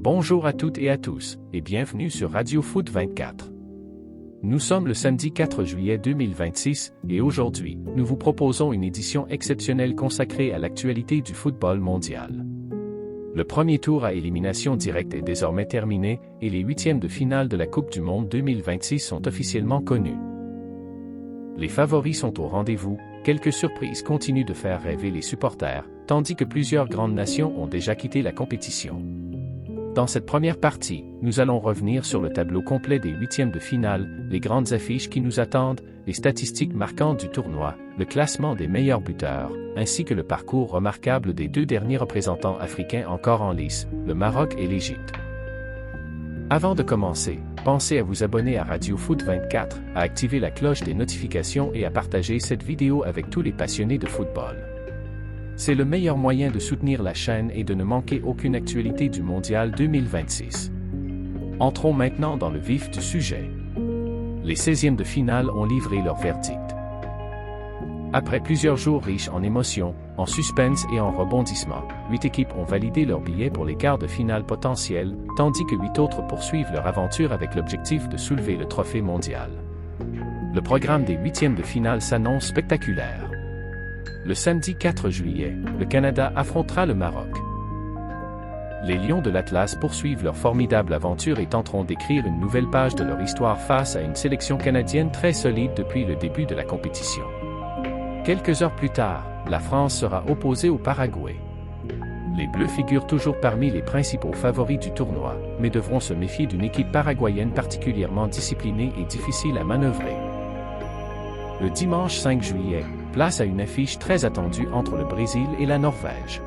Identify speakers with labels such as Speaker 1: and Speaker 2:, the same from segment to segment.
Speaker 1: Bonjour à toutes et à tous, et bienvenue sur Radio Foot 24. Nous sommes le samedi 4 juillet 2026, et aujourd'hui, nous vous proposons une édition exceptionnelle consacrée à l'actualité du football mondial. Le premier tour à élimination directe est désormais terminé, et les huitièmes de finale de la Coupe du Monde 2026 sont officiellement connus. Les favoris sont au rendez-vous, quelques surprises continuent de faire rêver les supporters, tandis que plusieurs grandes nations ont déjà quitté la compétition. Dans cette première partie, nous allons revenir sur le tableau complet des huitièmes de finale, les grandes affiches qui nous attendent, les statistiques marquantes du tournoi, le classement des meilleurs buteurs, ainsi que le parcours remarquable des deux derniers représentants africains encore en lice, le Maroc et l'Égypte. Avant de commencer, pensez à vous abonner à Radio Foot 24, à activer la cloche des notifications et à partager cette vidéo avec tous les passionnés de football. C'est le meilleur moyen de soutenir la chaîne et de ne manquer aucune actualité du Mondial 2026. Entrons maintenant dans le vif du sujet. Les 16e de finale ont livré leur verdict. Après plusieurs jours riches en émotions, en suspense et en rebondissements, 8 équipes ont validé leur billet pour les quarts de finale potentiels, tandis que 8 autres poursuivent leur aventure avec l'objectif de soulever le trophée mondial. Le programme des 8e de finale s'annonce spectaculaire. Le samedi 4 juillet, le Canada affrontera le Maroc. Les Lions de l'Atlas poursuivent leur formidable aventure et tenteront d'écrire une nouvelle page de leur histoire face à une sélection canadienne très solide depuis le début de la compétition. Quelques heures plus tard, la France sera opposée au Paraguay. Les Bleus figurent toujours parmi les principaux favoris du tournoi, mais devront se méfier d'une équipe paraguayenne particulièrement disciplinée et difficile à manœuvrer. Le dimanche 5 juillet, place à une affiche très attendue entre le Brésil et la Norvège.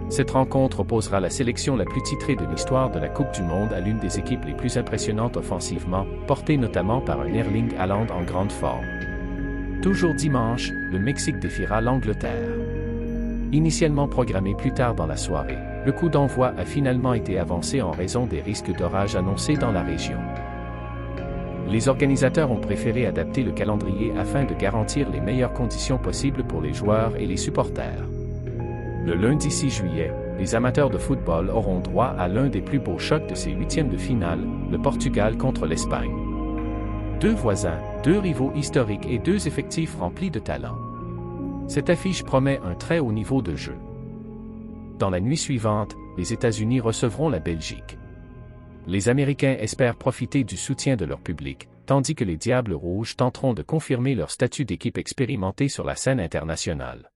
Speaker 1: Cette rencontre opposera la sélection la plus titrée de l'histoire de la Coupe du Monde à l'une des équipes les plus impressionnantes offensivement, portée notamment par un Erling Haaland en grande forme. Toujours dimanche, le Mexique défiera l'Angleterre. Initialement programmé plus tard dans la soirée, le coup d'envoi a finalement été avancé en raison des risques d'orage annoncés dans la région. Les organisateurs ont préféré adapter le calendrier afin de garantir les meilleures conditions possibles pour les joueurs et les supporters. Le lundi 6 juillet, les amateurs de football auront droit à l'un des plus beaux chocs de ces huitièmes de finale, le Portugal contre l'Espagne. Deux voisins, deux rivaux historiques et deux effectifs remplis de talent. Cette affiche promet un très haut niveau de jeu. Dans la nuit suivante, les États-Unis recevront la Belgique. Les Américains espèrent profiter du soutien de leur public, tandis que les Diables Rouges tenteront de confirmer leur statut d'équipe expérimentée sur la scène internationale.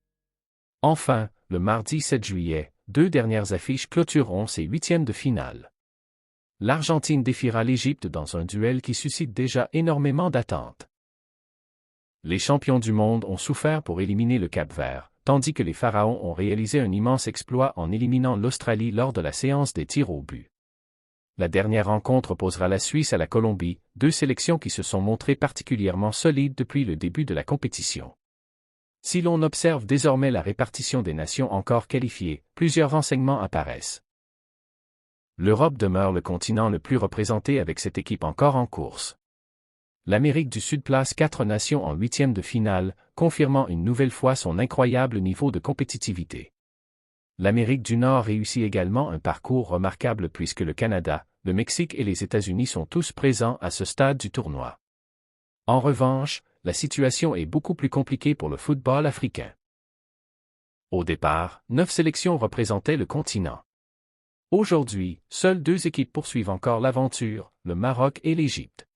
Speaker 1: Enfin, le mardi 7 juillet, deux dernières affiches clôtureront ces huitièmes de finale. L'Argentine défiera l'Égypte dans un duel qui suscite déjà énormément d'attentes. Les champions du monde ont souffert pour éliminer le Cap-Vert, tandis que les Pharaons ont réalisé un immense exploit en éliminant l'Australie lors de la séance des tirs au but. La dernière rencontre opposera la Suisse à la Colombie, deux sélections qui se sont montrées particulièrement solides depuis le début de la compétition. Si l'on observe désormais la répartition des nations encore qualifiées, plusieurs renseignements apparaissent. L'Europe demeure le continent le plus représenté avec cette équipe encore en course. L'Amérique du Sud place 4 nations en huitièmes de finale, confirmant une nouvelle fois son incroyable niveau de compétitivité. L'Amérique du Nord réussit également un parcours remarquable puisque le Canada, le Mexique et les États-Unis sont tous présents à ce stade du tournoi. En revanche, la situation est beaucoup plus compliquée pour le football africain. Au départ, 9 sélections représentaient le continent. Aujourd'hui, seules 2 équipes poursuivent encore l'aventure, le Maroc et l'Égypte.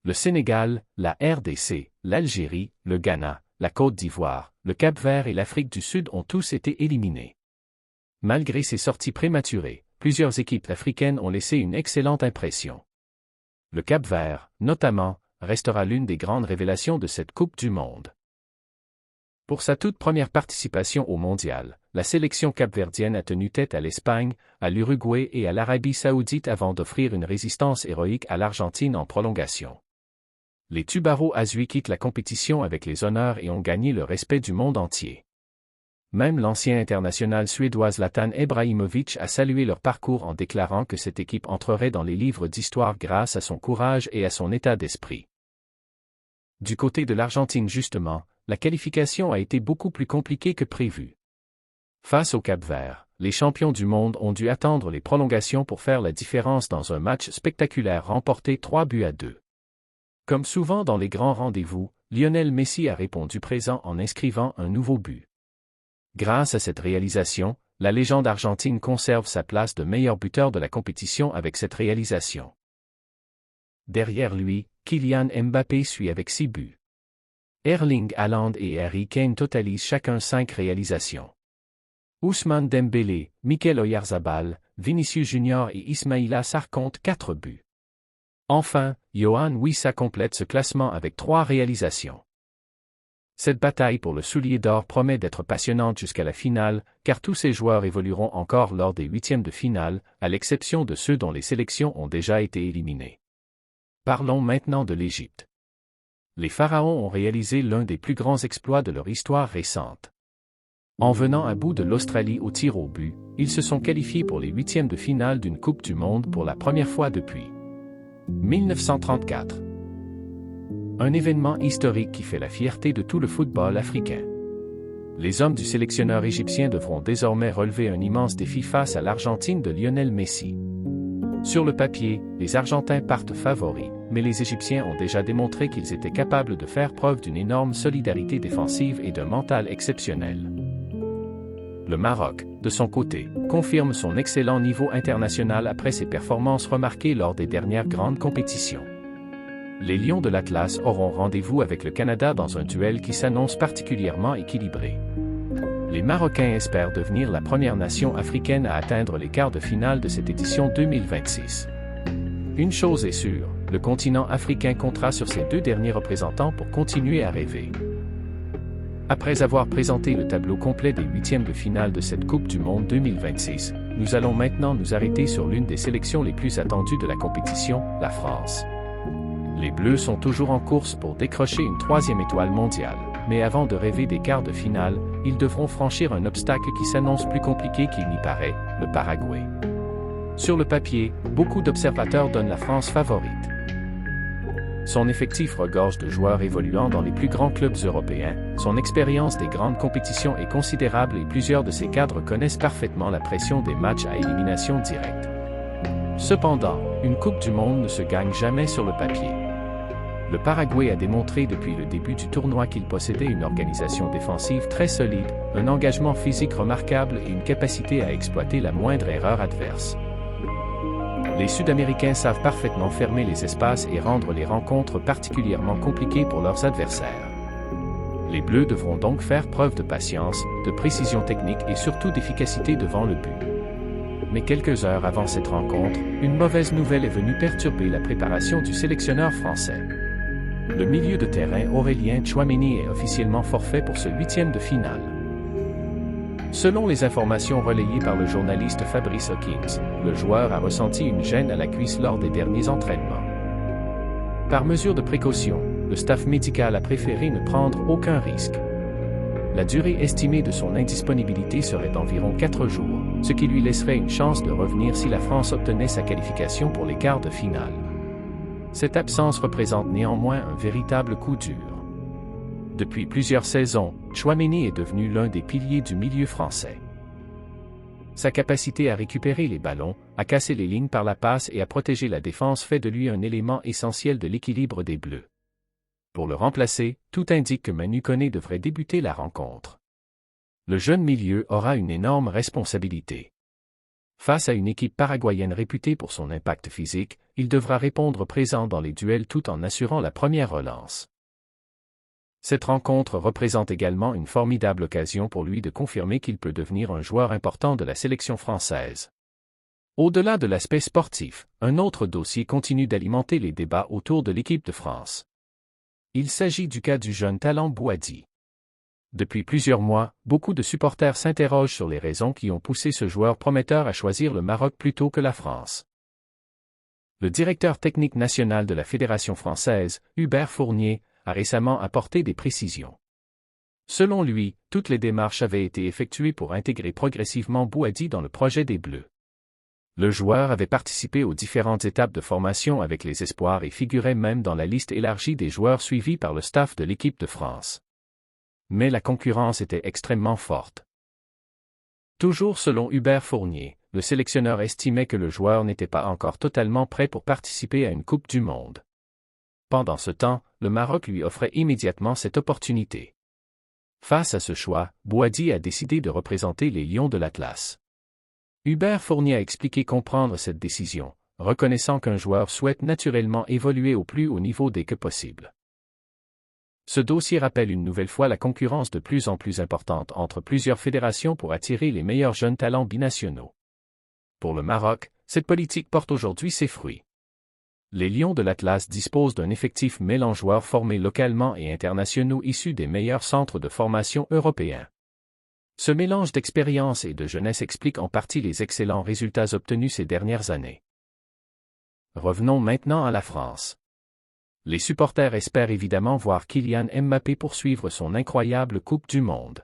Speaker 1: Le Sénégal, la RDC, l'Algérie, le Ghana, la Côte d'Ivoire, le Cap-Vert et l'Afrique du Sud ont tous été éliminés. Malgré ces sorties prématurées, plusieurs équipes africaines ont laissé une excellente impression. Le Cap-Vert, notamment, restera l'une des grandes révélations de cette Coupe du Monde. Pour sa toute première participation au Mondial, la sélection capverdienne a tenu tête à l'Espagne, à l'Uruguay et à l'Arabie Saoudite avant d'offrir une résistance héroïque à l'Argentine en prolongation. Les Tubaros Azuis quittent la compétition avec les honneurs et ont gagné le respect du monde entier. Même l'ancien international suédois Zlatan Ibrahimovic a salué leur parcours en déclarant que cette équipe entrerait dans les livres d'histoire grâce à son courage et à son état d'esprit. Du côté de l'Argentine justement, la qualification a été beaucoup plus compliquée que prévu. Face au Cap-Vert, les champions du monde ont dû attendre les prolongations pour faire la différence dans un match spectaculaire remporté 3-2. Comme souvent dans les grands rendez-vous, Lionel Messi a répondu présent en inscrivant un nouveau but. Grâce à cette réalisation, la légende argentine conserve sa place de meilleur buteur de la compétition avec cette réalisation. Derrière lui, Kylian Mbappé suit avec 6 buts. Erling Haaland et Harry Kane totalisent chacun 5 réalisations. Ousmane Dembélé, Mikel Oyarzabal, Vinicius Junior et Ismaïla Sarr comptent 4 buts. Enfin, Yohan Wissa complète ce classement avec 3 réalisations. Cette bataille pour le soulier d'or promet d'être passionnante jusqu'à la finale, car tous ces joueurs évolueront encore lors des huitièmes de finale, à l'exception de ceux dont les sélections ont déjà été éliminées. Parlons maintenant de l'Égypte. Les Pharaons ont réalisé l'un des plus grands exploits de leur histoire récente. En venant à bout de l'Australie au tir au but, ils se sont qualifiés pour les huitièmes de finale d'une Coupe du Monde pour la première fois depuis 1934. Un événement historique qui fait la fierté de tout le football africain. Les hommes du sélectionneur égyptien devront désormais relever un immense défi face à l'Argentine de Lionel Messi. Sur le papier, les Argentins partent favoris, mais les Égyptiens ont déjà démontré qu'ils étaient capables de faire preuve d'une énorme solidarité défensive et d'un mental exceptionnel. Le Maroc, de son côté, confirme son excellent niveau international après ses performances remarquées lors des dernières grandes compétitions. Les Lions de l'Atlas auront rendez-vous avec le Canada dans un duel qui s'annonce particulièrement équilibré. Les Marocains espèrent devenir la première nation africaine à atteindre les quarts de finale de cette édition 2026. Une chose est sûre, le continent africain comptera sur ses 2 derniers représentants pour continuer à rêver. Après avoir présenté le tableau complet des huitièmes de finale de cette Coupe du Monde 2026, nous allons maintenant nous arrêter sur l'une des sélections les plus attendues de la compétition, la France. Les Bleus sont toujours en course pour décrocher une 3e étoile mondiale, mais avant de rêver des quarts de finale, ils devront franchir un obstacle qui s'annonce plus compliqué qu'il n'y paraît, le Paraguay. Sur le papier, beaucoup d'observateurs donnent la France favorite. Son effectif regorge de joueurs évoluant dans les plus grands clubs européens, son expérience des grandes compétitions est considérable et plusieurs de ses cadres connaissent parfaitement la pression des matchs à élimination directe. Cependant, une Coupe du Monde ne se gagne jamais sur le papier. Le Paraguay a démontré depuis le début du tournoi qu'il possédait une organisation défensive très solide, un engagement physique remarquable et une capacité à exploiter la moindre erreur adverse. Les Sud-Américains savent parfaitement fermer les espaces et rendre les rencontres particulièrement compliquées pour leurs adversaires. Les Bleus devront donc faire preuve de patience, de précision technique et surtout d'efficacité devant le but. Mais quelques heures avant cette rencontre, une mauvaise nouvelle est venue perturber la préparation du sélectionneur français. Le milieu de terrain Aurélien Tchouaméni est officiellement forfait pour ce huitième de finale. Selon les informations relayées par le journaliste Fabrice Hawkins, le joueur a ressenti une gêne à la cuisse lors des derniers entraînements. Par mesure de précaution, le staff médical a préféré ne prendre aucun risque. La durée estimée de son indisponibilité serait d'environ 4 jours, ce qui lui laisserait une chance de revenir si la France obtenait sa qualification pour les quarts de finale. Cette absence représente néanmoins un véritable coup dur. Depuis plusieurs saisons, Tchouaméni est devenu l'un des piliers du milieu français. Sa capacité à récupérer les ballons, à casser les lignes par la passe et à protéger la défense fait de lui un élément essentiel de l'équilibre des Bleus. Pour le remplacer, tout indique que Manu Koné devrait débuter la rencontre. Le jeune milieu aura une énorme responsabilité. Face à une équipe paraguayenne réputée pour son impact physique, il devra répondre présent dans les duels tout en assurant la première relance. Cette rencontre représente également une formidable occasion pour lui de confirmer qu'il peut devenir un joueur important de la sélection française. Au-delà de l'aspect sportif, un autre dossier continue d'alimenter les débats autour de l'équipe de France. Il s'agit du cas du jeune talent Bouhaddi. Depuis plusieurs mois, beaucoup de supporters s'interrogent sur les raisons qui ont poussé ce joueur prometteur à choisir le Maroc plutôt que la France. Le directeur technique national de la Fédération française, Hubert Fournier, a récemment apporté des précisions. Selon lui, toutes les démarches avaient été effectuées pour intégrer progressivement Bouhaddi dans le projet des Bleus. Le joueur avait participé aux différentes étapes de formation avec les espoirs et figurait même dans la liste élargie des joueurs suivis par le staff de l'équipe de France. Mais la concurrence était extrêmement forte. Toujours selon Hubert Fournier, le sélectionneur estimait que le joueur n'était pas encore totalement prêt pour participer à une Coupe du Monde. Pendant ce temps, le Maroc lui offrait immédiatement cette opportunité. Face à ce choix, Bouhaddi a décidé de représenter les Lions de l'Atlas. Hubert Fournier a expliqué comprendre cette décision, reconnaissant qu'un joueur souhaite naturellement évoluer au plus haut niveau dès que possible. Ce dossier rappelle une nouvelle fois la concurrence de plus en plus importante entre plusieurs fédérations pour attirer les meilleurs jeunes talents binationaux. Pour le Maroc, cette politique porte aujourd'hui ses fruits. Les Lions de l'Atlas disposent d'un effectif mêlant joueurs formés localement et internationaux issus des meilleurs centres de formation européens. Ce mélange d'expérience et de jeunesse explique en partie les excellents résultats obtenus ces dernières années. Revenons maintenant à la France. Les supporters espèrent évidemment voir Kylian Mbappé poursuivre son incroyable Coupe du Monde.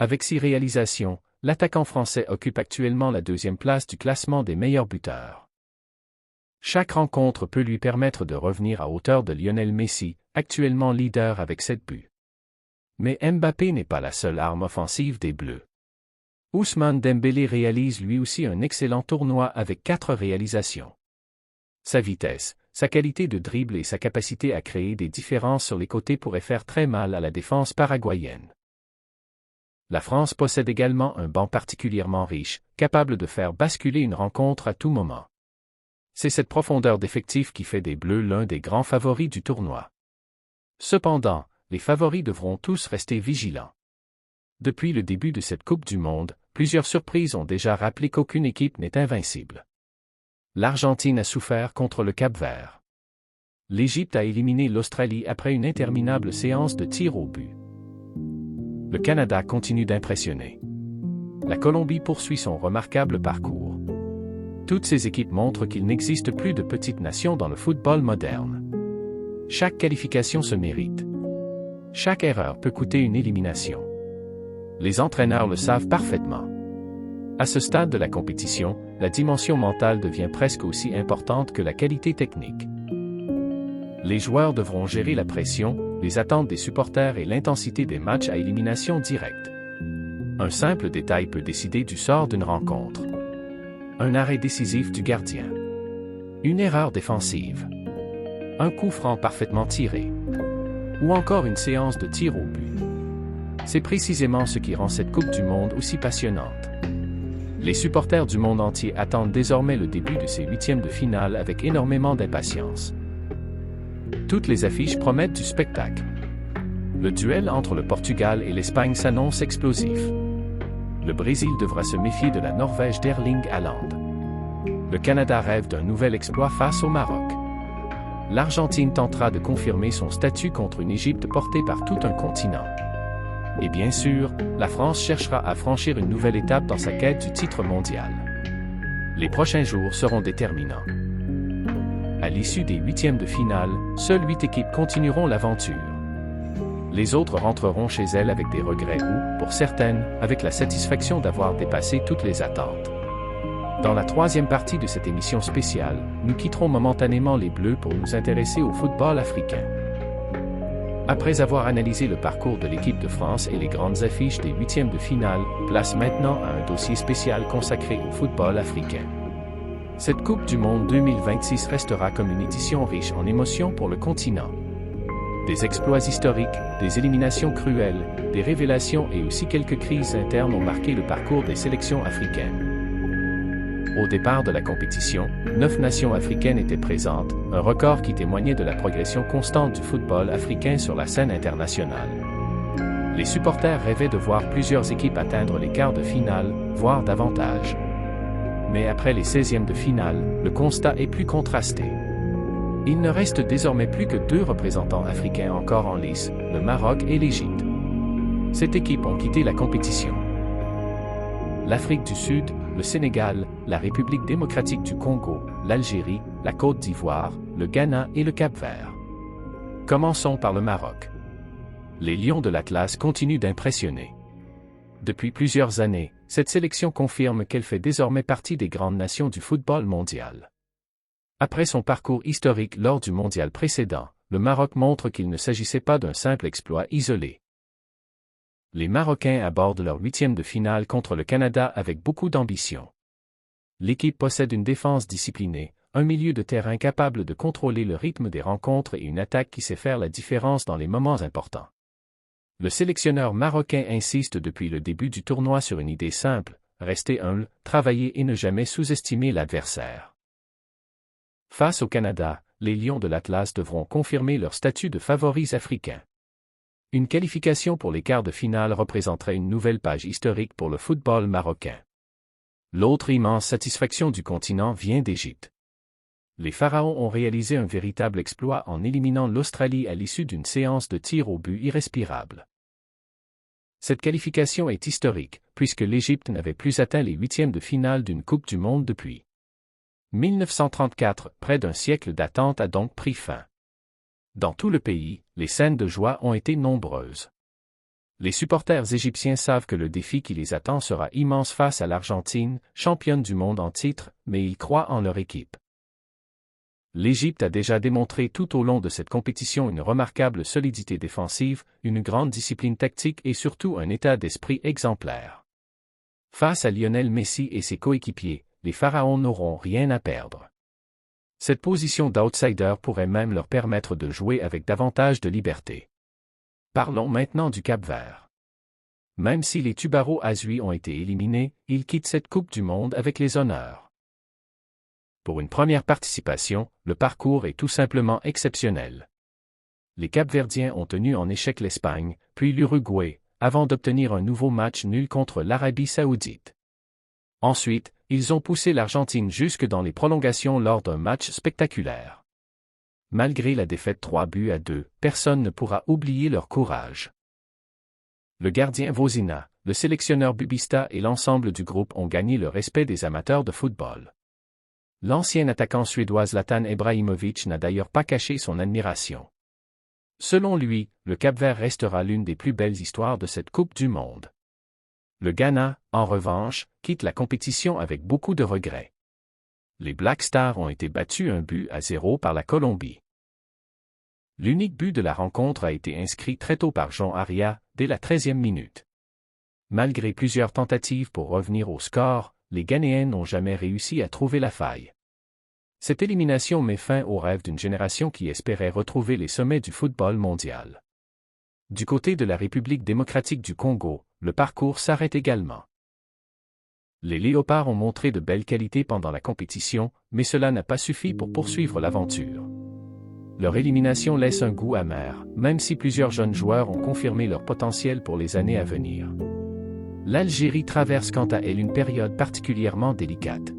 Speaker 1: Avec 6 réalisations, l'attaquant français occupe actuellement la 2e place du classement des meilleurs buteurs. Chaque rencontre peut lui permettre de revenir à hauteur de Lionel Messi, actuellement leader avec 7 buts. Mais Mbappé n'est pas la seule arme offensive des Bleus. Ousmane Dembélé réalise lui aussi un excellent tournoi avec 4 réalisations. Sa vitesse, sa qualité de dribble et sa capacité à créer des différences sur les côtés pourraient faire très mal à la défense paraguayenne. La France possède également un banc particulièrement riche, capable de faire basculer une rencontre à tout moment. C'est cette profondeur d'effectif qui fait des Bleus l'un des grands favoris du tournoi. Cependant, les favoris devront tous rester vigilants. Depuis le début de cette Coupe du Monde, plusieurs surprises ont déjà rappelé qu'aucune équipe n'est invincible. L'Argentine a souffert contre le Cap-Vert. L'Égypte a éliminé l'Australie après une interminable séance de tirs au but. Le Canada continue d'impressionner. La Colombie poursuit son remarquable parcours. Toutes ces équipes montrent qu'il n'existe plus de petites nations dans le football moderne. Chaque qualification se mérite. Chaque erreur peut coûter une élimination. Les entraîneurs le savent parfaitement. À ce stade de la compétition, la dimension mentale devient presque aussi importante que la qualité technique. Les joueurs devront gérer la pression, les attentes des supporters et l'intensité des matchs à élimination directe. Un simple détail peut décider du sort d'une rencontre. Un arrêt décisif du gardien. Une erreur défensive. Un coup franc parfaitement tiré. Ou encore une séance de tir au but. C'est précisément ce qui rend cette Coupe du Monde aussi passionnante. Les supporters du monde entier attendent désormais le début de ces 8e de finale avec énormément d'impatience. Toutes les affiches promettent du spectacle. Le duel entre le Portugal et l'Espagne s'annonce explosif. Le Brésil devra se méfier de la Norvège d'Erling Haaland. Le Canada rêve d'un nouvel exploit face au Maroc. L'Argentine tentera de confirmer son statut contre une Égypte portée par tout un continent. Et bien sûr, la France cherchera à franchir une nouvelle étape dans sa quête du titre mondial. Les prochains jours seront déterminants. À l'issue des 8e de finale, seules 8 équipes continueront l'aventure. Les autres rentreront chez elles avec des regrets ou, pour certaines, avec la satisfaction d'avoir dépassé toutes les attentes. Dans la 3e partie de cette émission spéciale, nous quitterons momentanément les Bleus pour nous intéresser au football africain. Après avoir analysé le parcours de l'équipe de France et les grandes affiches des 8e de finale, place maintenant à un dossier spécial consacré au football africain. Cette Coupe du Monde 2026 restera comme une édition riche en émotions pour le continent. Des exploits historiques, des éliminations cruelles, des révélations et aussi quelques crises internes ont marqué le parcours des sélections africaines. Au départ de la compétition, 9 nations africaines étaient présentes, un record qui témoignait de la progression constante du football africain sur la scène internationale. Les supporters rêvaient de voir plusieurs équipes atteindre les quarts de finale, voire davantage. Mais après les 16e de finale, le constat est plus contrasté. Il ne reste désormais plus que 2 représentants africains encore en lice, le Maroc et l'Égypte. Ces équipes ont quitté la compétition. L'Afrique du Sud, le Sénégal, la République démocratique du Congo, l'Algérie, la Côte d'Ivoire, le Ghana et le Cap-Vert. Commençons par le Maroc. Les Lions de l'Atlas continuent d'impressionner. Depuis plusieurs années, cette sélection confirme qu'elle fait désormais partie des grandes nations du football mondial. Après son parcours historique lors du mondial précédent, le Maroc montre qu'il ne s'agissait pas d'un simple exploit isolé. Les Marocains abordent leur huitième de finale contre le Canada avec beaucoup d'ambition. L'équipe possède une défense disciplinée, un milieu de terrain capable de contrôler le rythme des rencontres et une attaque qui sait faire la différence dans les moments importants. Le sélectionneur marocain insiste depuis le début du tournoi sur une idée simple, rester humble, travailler et ne jamais sous-estimer l'adversaire. Face au Canada, les Lions de l'Atlas devront confirmer leur statut de favoris africains. Une qualification pour les quarts de finale représenterait une nouvelle page historique pour le football marocain. L'autre immense satisfaction du continent vient d'Égypte. Les Pharaons ont réalisé un véritable exploit en éliminant l'Australie à l'issue d'une séance de tirs au but irrespirable. Cette qualification est historique, puisque l'Égypte n'avait plus atteint les huitièmes de finale d'une Coupe du Monde depuis 1934, près d'un siècle d'attente a donc pris fin. Dans tout le pays, les scènes de joie ont été nombreuses. Les supporters égyptiens savent que le défi qui les attend sera immense face à l'Argentine, championne du monde en titre, mais ils croient en leur équipe. L'Égypte a déjà démontré tout au long de cette compétition une remarquable solidité défensive, une grande discipline tactique et surtout un état d'esprit exemplaire. Face à Lionel Messi et ses coéquipiers, les Pharaons n'auront rien à perdre. Cette position d'outsider pourrait même leur permettre de jouer avec davantage de liberté. Parlons maintenant du Cap-Vert. Même si les Tubaro Azuis ont été éliminés, ils quittent cette Coupe du Monde avec les honneurs. Pour une première participation, le parcours est tout simplement exceptionnel. Les Cap-Verdiens ont tenu en échec l'Espagne, puis l'Uruguay, avant d'obtenir un nouveau match nul contre l'Arabie Saoudite. Ensuite, ils ont poussé l'Argentine jusque dans les prolongations lors d'un match spectaculaire. Malgré la défaite 3-2, personne ne pourra oublier leur courage. Le gardien Vozina, le sélectionneur Bubista et l'ensemble du groupe ont gagné le respect des amateurs de football. L'ancien attaquant suédois Zlatan Ibrahimovic n'a d'ailleurs pas caché son admiration. Selon lui, le Cap-Vert restera l'une des plus belles histoires de cette Coupe du Monde. Le Ghana, en revanche, quitte la compétition avec beaucoup de regrets. Les Black Stars ont été battus 1-0 par la Colombie. L'unique but de la rencontre a été inscrit très tôt par Jean Aria, dès la 13e minute. Malgré plusieurs tentatives pour revenir au score, les Ghanéens n'ont jamais réussi à trouver la faille. Cette élimination met fin au rêve d'une génération qui espérait retrouver les sommets du football mondial. Du côté de la République démocratique du Congo, le parcours s'arrête également. Les Léopards ont montré de belles qualités pendant la compétition, mais cela n'a pas suffi pour poursuivre l'aventure. Leur élimination laisse un goût amer, même si plusieurs jeunes joueurs ont confirmé leur potentiel pour les années à venir. L'Algérie traverse quant à elle une période particulièrement délicate.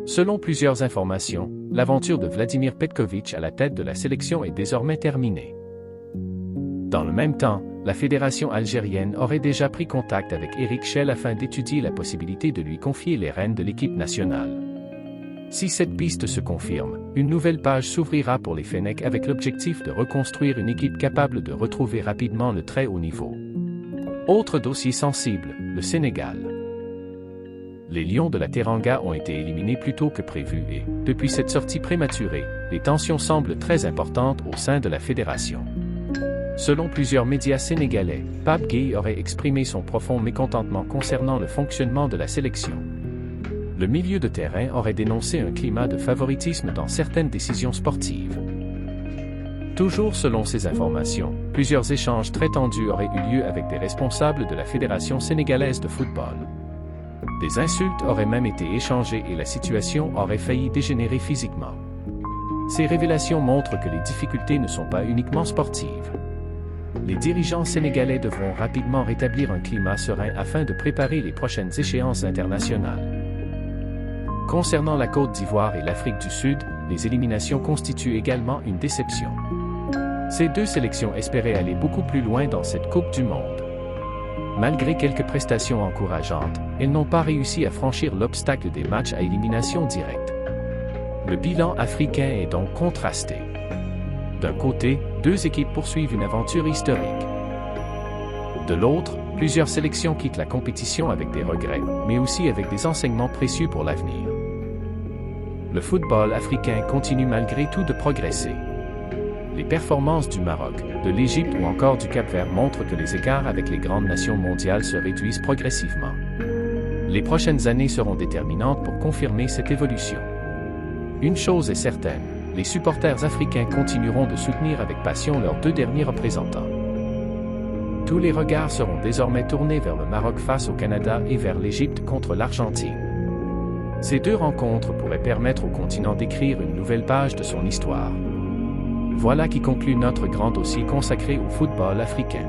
Speaker 1: Selon plusieurs informations, l'aventure de Vladimir Petković à la tête de la sélection est désormais terminée. Dans le même temps, la fédération algérienne aurait déjà pris contact avec Eric Schell afin d'étudier la possibilité de lui confier les rênes de l'équipe nationale. Si cette piste se confirme, une nouvelle page s'ouvrira pour les Fennecs avec l'objectif de reconstruire une équipe capable de retrouver rapidement le très haut niveau. Autre dossier sensible, le Sénégal. Les Lions de la Teranga ont été éliminés plus tôt que prévu et, depuis cette sortie prématurée, les tensions semblent très importantes au sein de la fédération. Selon plusieurs médias sénégalais, Pape Gueye aurait exprimé son profond mécontentement concernant le fonctionnement de la sélection. Le milieu de terrain aurait dénoncé un climat de favoritisme dans certaines décisions sportives. Toujours selon ces informations, plusieurs échanges très tendus auraient eu lieu avec des responsables de la Fédération sénégalaise de football. Des insultes auraient même été échangées et la situation aurait failli dégénérer physiquement. Ces révélations montrent que les difficultés ne sont pas uniquement sportives. Les dirigeants sénégalais devront rapidement rétablir un climat serein afin de préparer les prochaines échéances internationales. Concernant la Côte d'Ivoire et l'Afrique du Sud, les éliminations constituent également une déception. Ces deux sélections espéraient aller beaucoup plus loin dans cette Coupe du Monde. Malgré quelques prestations encourageantes, elles n'ont pas réussi à franchir l'obstacle des matchs à élimination directe. Le bilan africain est donc contrasté. D'un côté, deux équipes poursuivent une aventure historique. De l'autre, plusieurs sélections quittent la compétition avec des regrets, mais aussi avec des enseignements précieux pour l'avenir. Le football africain continue malgré tout de progresser. Les performances du Maroc, de l'Égypte ou encore du Cap-Vert montrent que les écarts avec les grandes nations mondiales se réduisent progressivement. Les prochaines années seront déterminantes pour confirmer cette évolution. Une chose est certaine, les supporters africains continueront de soutenir avec passion leurs deux derniers représentants. Tous les regards seront désormais tournés vers le Maroc face au Canada et vers l'Égypte contre l'Argentine. Ces deux rencontres pourraient permettre au continent d'écrire une nouvelle page de son histoire. Voilà qui conclut notre grand dossier consacré au football africain.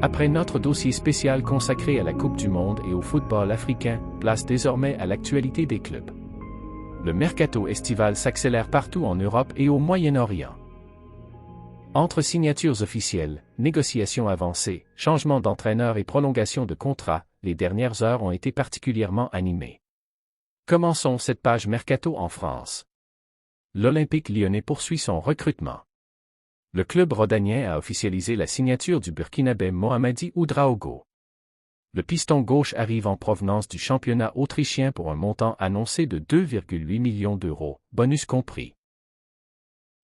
Speaker 1: Après notre dossier spécial consacré à la Coupe du Monde et au football africain, place désormais à l'actualité des clubs. Le mercato estival s'accélère partout en Europe et au Moyen-Orient. Entre signatures officielles, négociations avancées, changements d'entraîneur et prolongation de contrats, les dernières heures ont été particulièrement animées. Commençons cette page mercato en France. L'Olympique lyonnais poursuit son recrutement. Le club rhodanien a officialisé la signature du Burkinabé Mohamady Ouedraogo. Le piston gauche arrive en provenance du championnat autrichien pour un montant annoncé de 2,8 millions d'euros, bonus compris.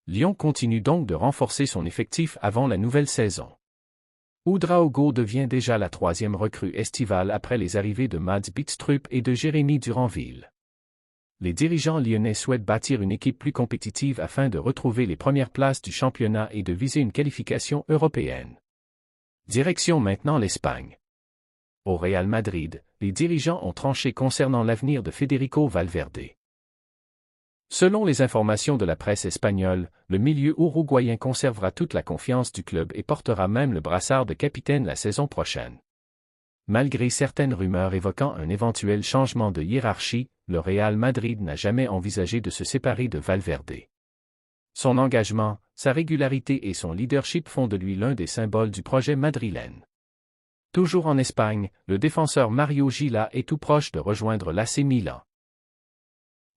Speaker 1: Lyon continue donc de renforcer son effectif avant la nouvelle saison. Ouedraogo devient déjà la troisième recrue estivale après les arrivées de Mads Bidstrup et de Jérémy Duranville. Les dirigeants lyonnais souhaitent bâtir une équipe plus compétitive afin de retrouver les premières places du championnat et de viser une qualification européenne. Direction maintenant l'Espagne. Au Real Madrid, les dirigeants ont tranché concernant l'avenir de Federico Valverde. Selon les informations de la presse espagnole, le milieu uruguayen conservera toute la confiance du club et portera même le brassard de capitaine la saison prochaine. Malgré certaines rumeurs évoquant un éventuel changement de hiérarchie, le Real Madrid n'a jamais envisagé de se séparer de Valverde. Son engagement, sa régularité et son leadership font de lui l'un des symboles du projet madrilène. Toujours en Espagne, le défenseur Mario Gila est tout proche de rejoindre l'AC Milan.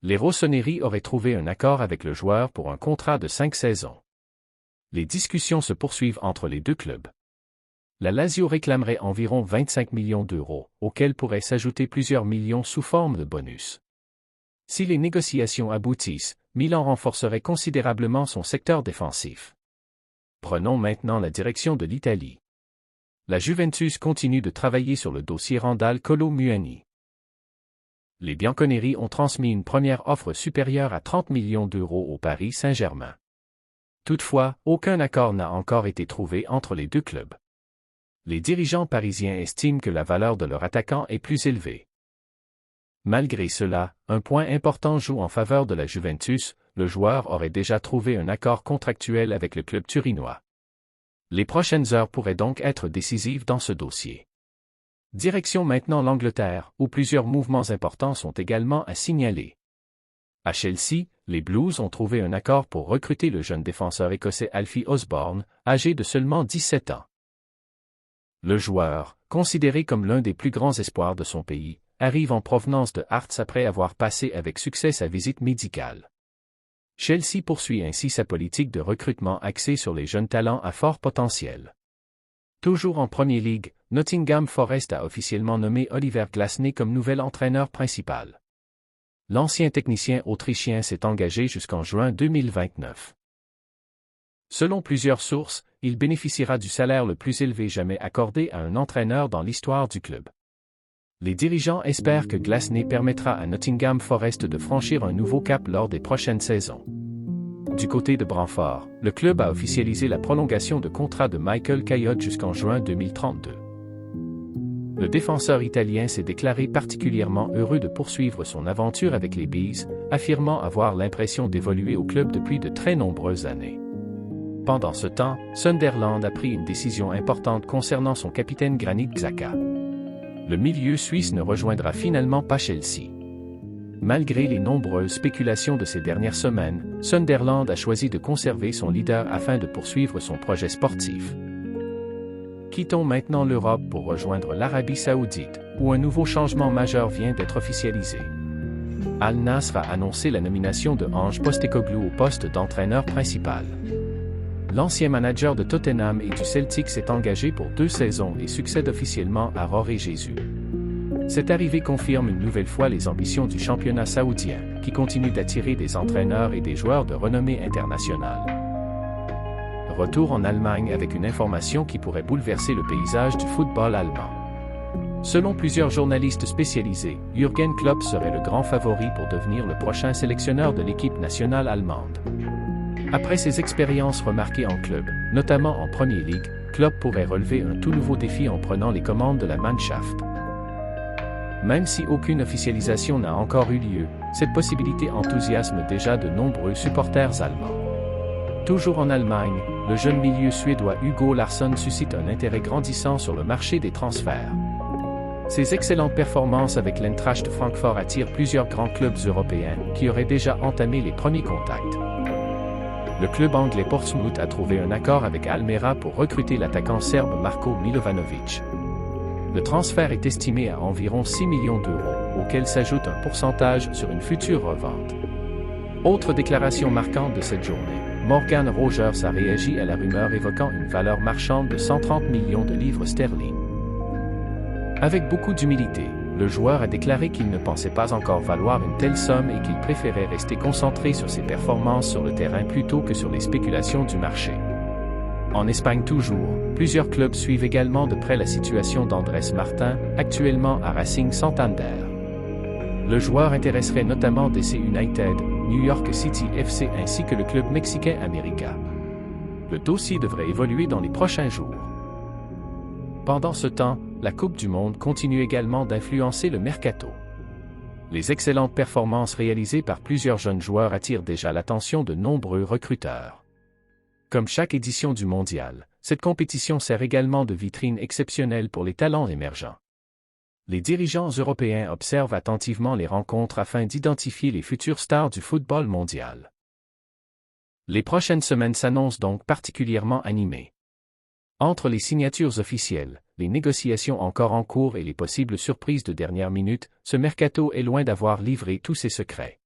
Speaker 1: Les Rossoneri auraient trouvé un accord avec le joueur pour un contrat de 5 saisons. Les discussions se poursuivent entre les deux clubs. La Lazio réclamerait environ 25 millions d'euros, auxquels pourraient s'ajouter plusieurs millions sous forme de bonus. Si les négociations aboutissent, Milan renforcerait considérablement son secteur défensif. Prenons maintenant la direction de l'Italie. La Juventus continue de travailler sur le dossier Randal Kolo Muani. Les Bianconeri ont transmis une première offre supérieure à 30 millions d'euros au Paris Saint-Germain. Toutefois, aucun accord n'a encore été trouvé entre les deux clubs. Les dirigeants parisiens estiment que la valeur de leur attaquant est plus élevée. Malgré cela, un point important joue en faveur de la Juventus, le joueur aurait déjà trouvé un accord contractuel avec le club turinois. Les prochaines heures pourraient donc être décisives dans ce dossier. Direction maintenant l'Angleterre, où plusieurs mouvements importants sont également à signaler. À Chelsea, les Blues ont trouvé un accord pour recruter le jeune défenseur écossais Alfie Osborne, âgé de seulement 17 ans. Le joueur, considéré comme l'un des plus grands espoirs de son pays, arrive en provenance de Hearts après avoir passé avec succès sa visite médicale. Chelsea poursuit ainsi sa politique de recrutement axée sur les jeunes talents à fort potentiel. Toujours en Premier League, Nottingham Forest a officiellement nommé Oliver Glasner comme nouvel entraîneur principal. L'ancien technicien autrichien s'est engagé jusqu'en juin 2029. Selon plusieurs sources, il bénéficiera du salaire le plus élevé jamais accordé à un entraîneur dans l'histoire du club. Les dirigeants espèrent que Glasner permettra à Nottingham Forest de franchir un nouveau cap lors des prochaines saisons. Du côté de Brentford, le club a officialisé la prolongation de contrat de Michael Caillot jusqu'en juin 2032. Le défenseur italien s'est déclaré particulièrement heureux de poursuivre son aventure avec les Bees, affirmant avoir l'impression d'évoluer au club depuis de très nombreuses années. Pendant ce temps, Sunderland a pris une décision importante concernant son capitaine Granit Xhaka. Le milieu suisse ne rejoindra finalement pas Chelsea. Malgré les nombreuses spéculations de ces dernières semaines, Sunderland a choisi de conserver son leader afin de poursuivre son projet sportif. Quittons maintenant l'Europe pour rejoindre l'Arabie Saoudite, où un nouveau changement majeur vient d'être officialisé. Al Nasr a annoncé la nomination de Ange Postecoglou au poste d'entraîneur principal. L'ancien manager de Tottenham et du Celtic s'est engagé pour 2 saisons et succède officiellement à Jorge Jesus. Cette arrivée confirme une nouvelle fois les ambitions du championnat saoudien, qui continue d'attirer des entraîneurs et des joueurs de renommée internationale. retour en Allemagne avec une information qui pourrait bouleverser le paysage du football allemand. Selon plusieurs journalistes spécialisés, Jürgen Klopp serait le grand favori pour devenir le prochain sélectionneur de l'équipe nationale allemande. Après ses expériences remarquées en club, notamment en Premier League, Klopp pourrait relever un tout nouveau défi en prenant les commandes de la Mannschaft. Même si aucune officialisation n'a encore eu lieu, cette possibilité enthousiasme déjà de nombreux supporters allemands. Toujours en Allemagne, le jeune milieu suédois Hugo Larsson suscite un intérêt grandissant sur le marché des transferts. Ses excellentes performances avec l'Eintracht Francfort attirent plusieurs grands clubs européens qui auraient déjà entamé les premiers contacts. Le club anglais Portsmouth a trouvé un accord avec Almera pour recruter l'attaquant serbe Marko Milovanovic. Le transfert est estimé à environ 6 millions d'euros, auquel s'ajoute un pourcentage sur une future revente. Autre déclaration marquante de cette journée, Morgan Rogers a réagi à la rumeur évoquant une valeur marchande de 130 millions de livres sterling. Avec beaucoup d'humilité, le joueur a déclaré qu'il ne pensait pas encore valoir une telle somme et qu'il préférait rester concentré sur ses performances sur le terrain plutôt que sur les spéculations du marché. En Espagne toujours, plusieurs clubs suivent également de près la situation d'Andrés Martin, actuellement à Racing Santander. Le joueur intéresserait notamment DC United, New York City FC ainsi que le club mexicain América. Le dossier devrait évoluer dans les prochains jours. Pendant ce temps, la Coupe du Monde continue également d'influencer le mercato. Les excellentes performances réalisées par plusieurs jeunes joueurs attirent déjà l'attention de nombreux recruteurs. Comme chaque édition du mondial, cette compétition sert également de vitrine exceptionnelle pour les talents émergents. Les dirigeants européens observent attentivement les rencontres afin d'identifier les futures stars du football mondial. Les prochaines semaines s'annoncent donc particulièrement animées. Entre les signatures officielles, les négociations encore en cours et les possibles surprises de dernière minute, ce mercato est loin d'avoir livré tous ses secrets.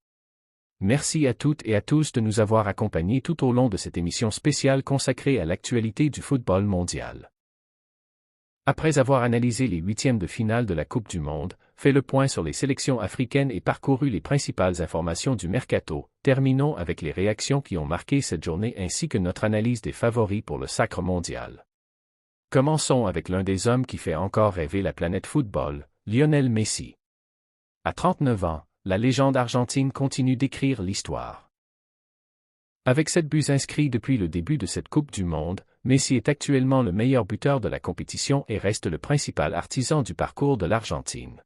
Speaker 1: Merci à toutes et à tous de nous avoir accompagnés tout au long de cette émission spéciale consacrée à l'actualité du football mondial. Après avoir analysé les huitièmes de finale de la Coupe du Monde, fait le point sur les sélections africaines et parcouru les principales informations du mercato, terminons avec les réactions qui ont marqué cette journée ainsi que notre analyse des favoris pour le sacre mondial. Commençons avec l'un des hommes qui fait encore rêver la planète football, Lionel Messi. À 39 ans, la légende argentine continue d'écrire l'histoire. Avec 7 buts inscrits depuis le début de cette Coupe du Monde, Messi est actuellement le meilleur buteur de la compétition et reste le principal artisan du parcours de l'Argentine.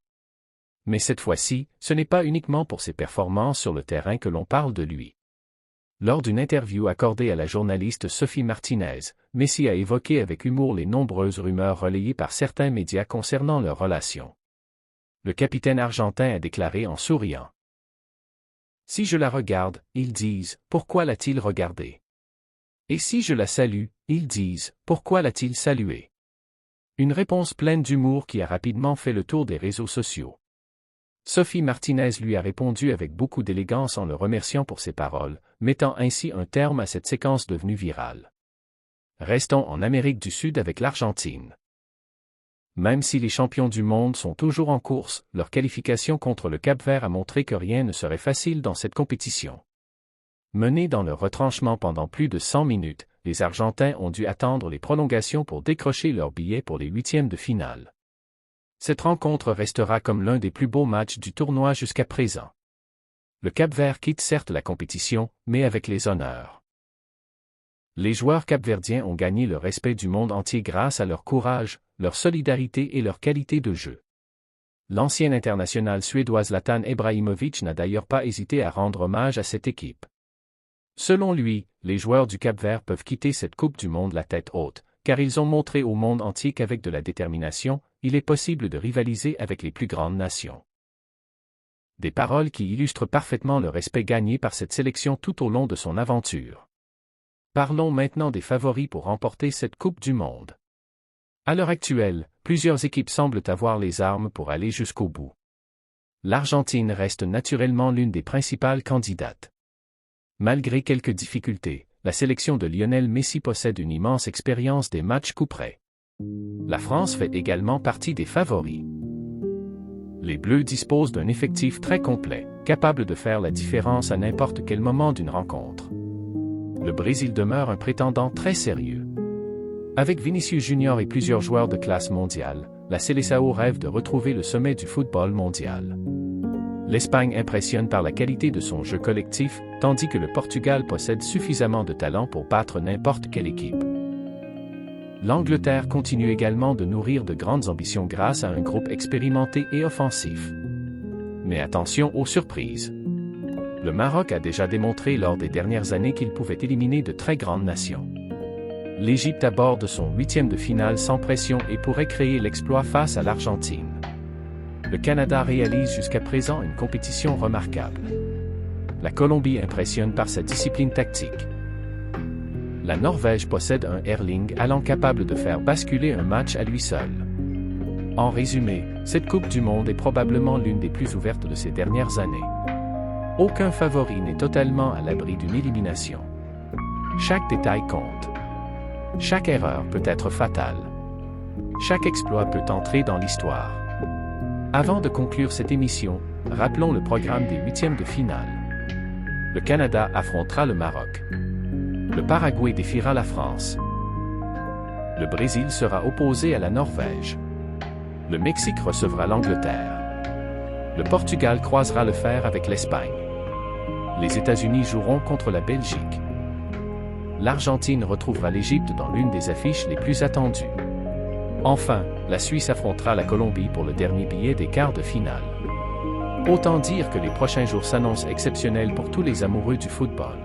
Speaker 1: Mais cette fois-ci, ce n'est pas uniquement pour ses performances sur le terrain que l'on parle de lui. Lors d'une interview accordée à la journaliste Sophie Martinez, Messi a évoqué avec humour les nombreuses rumeurs relayées par certains médias concernant leur relation. Le capitaine argentin a déclaré en souriant. « Si je la regarde, ils disent, pourquoi l'a-t-il regardée? Et si je la salue, ils disent, pourquoi l'a-t-il saluée? » Une réponse pleine d'humour qui a rapidement fait le tour des réseaux sociaux. Sophie Martinez lui a répondu avec beaucoup d'élégance en le remerciant pour ses paroles, mettant ainsi un terme à cette séquence devenue virale. Restons en Amérique du Sud avec l'Argentine. Même si les champions du monde sont toujours en course, leur qualification contre le Cap-Vert a montré que rien ne serait facile dans cette compétition. Menés dans leur retranchement pendant plus de 100 minutes, les Argentins ont dû attendre les prolongations pour décrocher leur billet pour les huitièmes de finale. Cette rencontre restera comme l'un des plus beaux matchs du tournoi jusqu'à présent. Le Cap-Vert quitte certes la compétition, mais avec les honneurs. Les joueurs capverdiens ont gagné le respect du monde entier grâce à leur courage, leur solidarité et leur qualité de jeu. L'ancien international suédois Zlatan Ibrahimovic n'a d'ailleurs pas hésité à rendre hommage à cette équipe. Selon lui, les joueurs du Cap-Vert peuvent quitter cette Coupe du Monde la tête haute, car ils ont montré au monde entier qu'avec de la détermination, il est possible de rivaliser avec les plus grandes nations. Des paroles qui illustrent parfaitement le respect gagné par cette sélection tout au long de son aventure. Parlons maintenant des favoris pour remporter cette Coupe du Monde. À l'heure actuelle, plusieurs équipes semblent avoir les armes pour aller jusqu'au bout. L'Argentine reste naturellement l'une des principales candidates. Malgré quelques difficultés, la sélection de Lionel Messi possède une immense expérience des matchs couperets. La France fait également partie des favoris. Les Bleus disposent d'un effectif très complet, capable de faire la différence à n'importe quel moment d'une rencontre. Le Brésil demeure un prétendant très sérieux. Avec Vinicius Junior et plusieurs joueurs de classe mondiale, la Seleção rêve de retrouver le sommet du football mondial. L'Espagne impressionne par la qualité de son jeu collectif, tandis que le Portugal possède suffisamment de talent pour battre n'importe quelle équipe. L'Angleterre continue également de nourrir de grandes ambitions grâce à un groupe expérimenté et offensif. Mais attention aux surprises. Le Maroc a déjà démontré lors des dernières années qu'il pouvait éliminer de très grandes nations. L'Égypte aborde son 8e de finale sans pression et pourrait créer l'exploit face à l'Argentine. Le Canada réalise jusqu'à présent une compétition remarquable. La Colombie impressionne par sa discipline tactique. La Norvège possède un Erling Haaland capable de faire basculer un match à lui seul. En résumé, cette Coupe du Monde est probablement l'une des plus ouvertes de ces dernières années. Aucun favori n'est totalement à l'abri d'une élimination. Chaque détail compte. Chaque erreur peut être fatale. Chaque exploit peut entrer dans l'histoire. Avant de conclure cette émission, rappelons le programme des 8e de finale. Le Canada affrontera le Maroc. Le Paraguay défiera la France. Le Brésil sera opposé à la Norvège. Le Mexique recevra l'Angleterre. Le Portugal croisera le fer avec l'Espagne. Les États-Unis joueront contre la Belgique. L'Argentine retrouvera l'Égypte dans l'une des affiches les plus attendues. Enfin, la Suisse affrontera la Colombie pour le dernier billet des quarts de finale. Autant dire que les prochains jours s'annoncent exceptionnels pour tous les amoureux du football.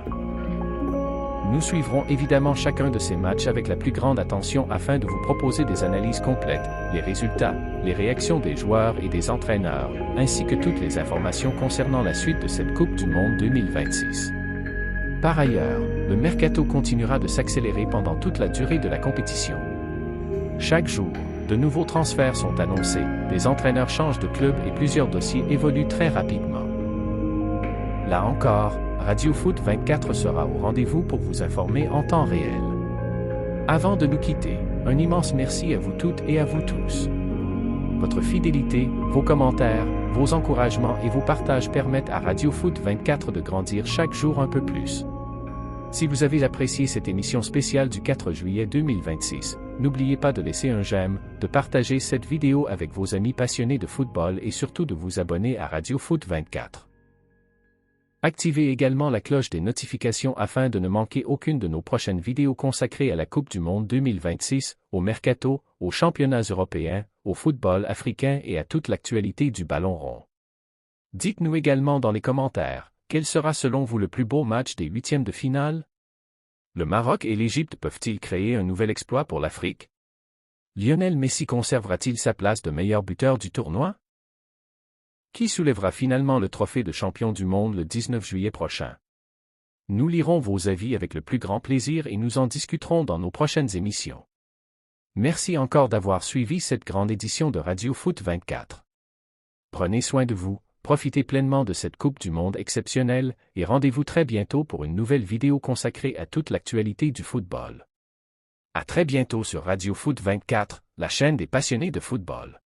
Speaker 1: Nous suivrons évidemment chacun de ces matchs avec la plus grande attention afin de vous proposer des analyses complètes, les résultats, les réactions des joueurs et des entraîneurs, ainsi que toutes les informations concernant la suite de cette Coupe du Monde 2026. Par ailleurs, le mercato continuera de s'accélérer pendant toute la durée de la compétition. Chaque jour, de nouveaux transferts sont annoncés, des entraîneurs changent de club et plusieurs dossiers évoluent très rapidement. Là encore, Radio Foot 24 sera au rendez-vous pour vous informer en temps réel. Avant de nous quitter, un immense merci à vous toutes et à vous tous. Votre fidélité, vos commentaires, vos encouragements et vos partages permettent à Radio Foot 24 de grandir chaque jour un peu plus. Si vous avez apprécié cette émission spéciale du 4 juillet 2026, n'oubliez pas de laisser un j'aime, de partager cette vidéo avec vos amis passionnés de football et surtout de vous abonner à Radio Foot 24. Activez également la cloche des notifications afin de ne manquer aucune de nos prochaines vidéos consacrées à la Coupe du Monde 2026, au mercato, aux championnats européens, au football africain et à toute l'actualité du ballon rond. Dites-nous également dans les commentaires, quel sera selon vous le plus beau match des 8e de finale? Le Maroc et l'Égypte peuvent-ils créer un nouvel exploit pour l'Afrique? Lionel Messi conservera-t-il sa place de meilleur buteur du tournoi? Qui soulèvera finalement le trophée de champion du monde le 19 juillet prochain? Nous lirons vos avis avec le plus grand plaisir et nous en discuterons dans nos prochaines émissions. Merci encore d'avoir suivi cette grande édition de Radio Foot 24. Prenez soin de vous, profitez pleinement de cette Coupe du Monde exceptionnelle et rendez-vous très bientôt pour une nouvelle vidéo consacrée à toute l'actualité du football. À très bientôt sur Radio Foot 24, la chaîne des passionnés de football.